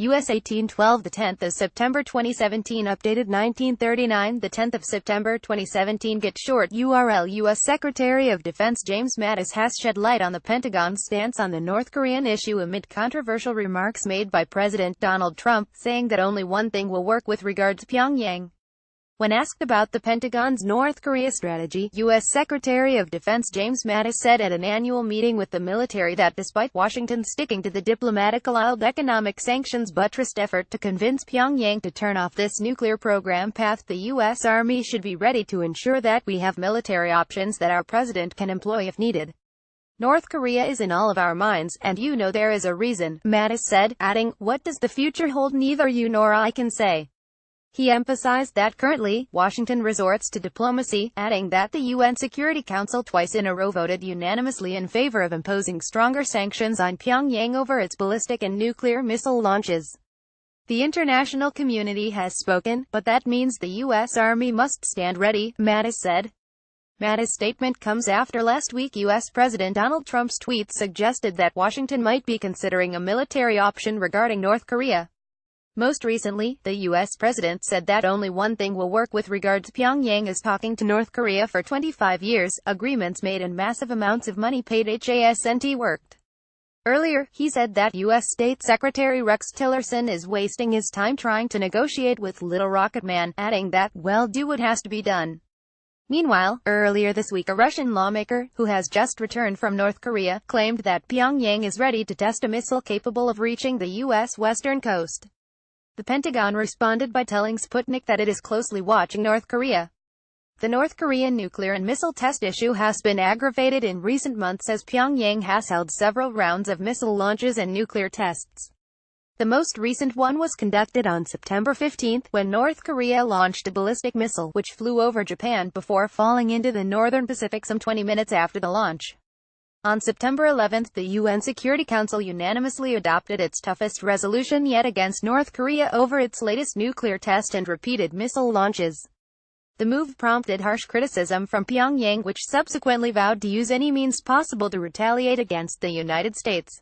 US 1812 the 10th of September 2017 updated 1939 the 10th of September 2017 get short URL US Secretary of Defense James Mattis has shed light on the Pentagon's stance on the North Korean issue amid controversial remarks made by President Donald Trump, saying that only one thing will work with regard to Pyongyang. When asked about the Pentagon's North Korea strategy, U.S. Secretary of Defense James Mattis said at an annual meeting with the military that despite Washington sticking to the diplomatic-allowed economic sanctions-buttressed effort to convince Pyongyang to turn off this nuclear program path, the U.S. Army should be ready to ensure that we have military options that our president can employ if needed. North Korea is in all of our minds, and you know there is a reason, Mattis said, adding, "What does the future hold neither you nor I can say." He emphasized that currently, Washington resorts to diplomacy, adding that the UN Security Council twice in a row voted unanimously in favor of imposing stronger sanctions on Pyongyang over its ballistic and nuclear missile launches. The international community has spoken, but that means the U.S. Army must stand ready, Mattis said. Mattis' statement comes after last week U.S. President Donald Trump's tweet suggested that Washington might be considering a military option regarding North Korea. Most recently, the U.S. president said that only one thing will work with regard to Pyongyang is talking to North Korea for 25 years, agreements made and massive amounts of money paid hasn't worked. Earlier, he said that U.S. State Secretary Rex Tillerson is wasting his time trying to negotiate with Little Rocket Man, adding that, "Well, do what has to be done." Meanwhile, earlier this week a Russian lawmaker, who has just returned from North Korea, claimed that Pyongyang is ready to test a missile capable of reaching the U.S. western coast. The Pentagon responded by telling Sputnik that it is closely watching North Korea. The North Korean nuclear and missile test issue has been aggravated in recent months as Pyongyang has held several rounds of missile launches and nuclear tests. The most recent one was conducted on September 15, when North Korea launched a ballistic missile, which flew over Japan before falling into the northern Pacific some 20 minutes after the launch. On September 11, the UN Security Council unanimously adopted its toughest resolution yet against North Korea over its latest nuclear test and repeated missile launches. The move prompted harsh criticism from Pyongyang, which subsequently vowed to use any means possible to retaliate against the United States.